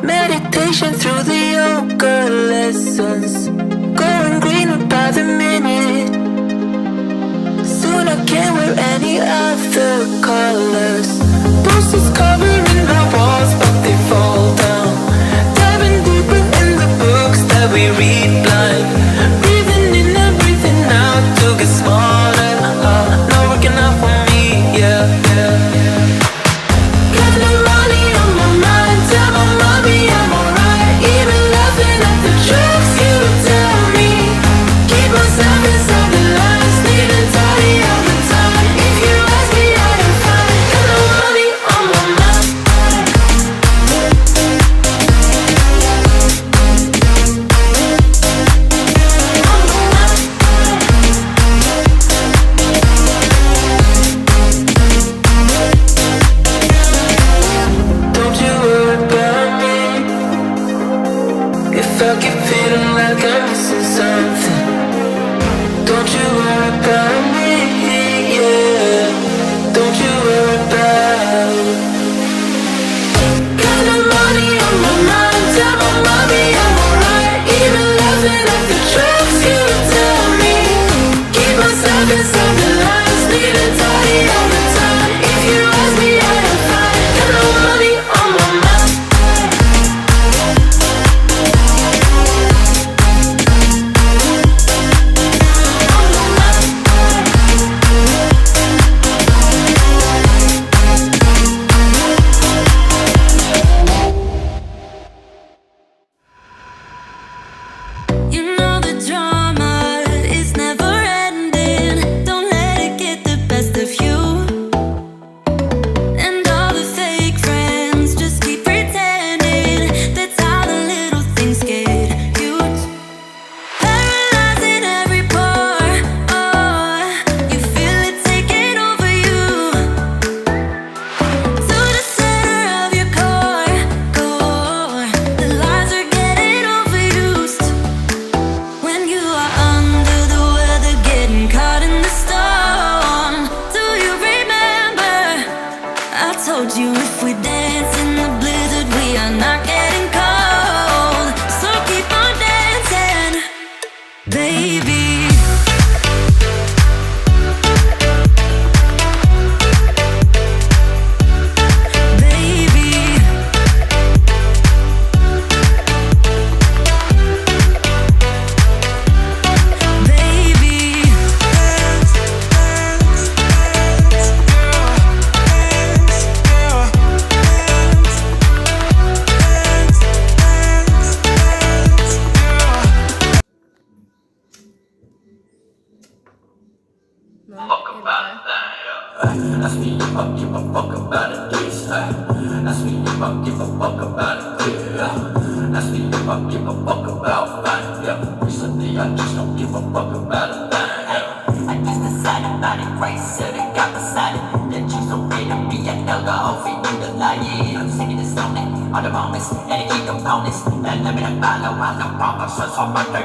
Meditation through the yoga lessons, going greener by the minute. Soon I can't wear any other colors. Posters covering my walls, but they fall down. Diving deeper in the books that we read blind. Breathing in and breathing out to get smarter. Not working out for me, yeah, yeah, yeah. Got no money on my mind, tell my mommy I'm alright. Even laughing at the jokes you tell me. Keep myself inside the lines, neat and tidy all the time. If you ask me, I am fine. Got no money on my mind. Don't you worry about me. If I keep feeling like I'm missing something, don't you worry about me, yeah. Don't you worry about. Got no money on my mind, tell my mommy I'm alright. Even laughing at the jokes you tell me. Keep myself inside the lines, neat and tidy all the time. If you ask me, I am fine. Got no money on my mind. You know the drama is never ending. Don't let it get the best of you. And all the fake friends just keep pretending. That's how the little things get huge. Paralyzing every pore. Oh, you feel it taking over you. To the center of your core. The lies are getting overused. When you are under the weather, getting caught in the storm. Do you remember? I told you if we dance in the blizzard, we are not getting cold. So keep on dancing, baby. Baby. Baby. Fuck about that, yeah. Ask me if I give a fuck about it, this. Ask me if I give a fuck about it, yeah. Ask me if I give a fuck about that, yeah. Recently I just don't give a fuck about it, yeah. I just decided about it, right, said it, got decided. That you so ready to be an alcohol for you to lie, yeah. I'm singing this on it, all the moments, and the key components. And let me follow, I'm no problem, so it's all my day,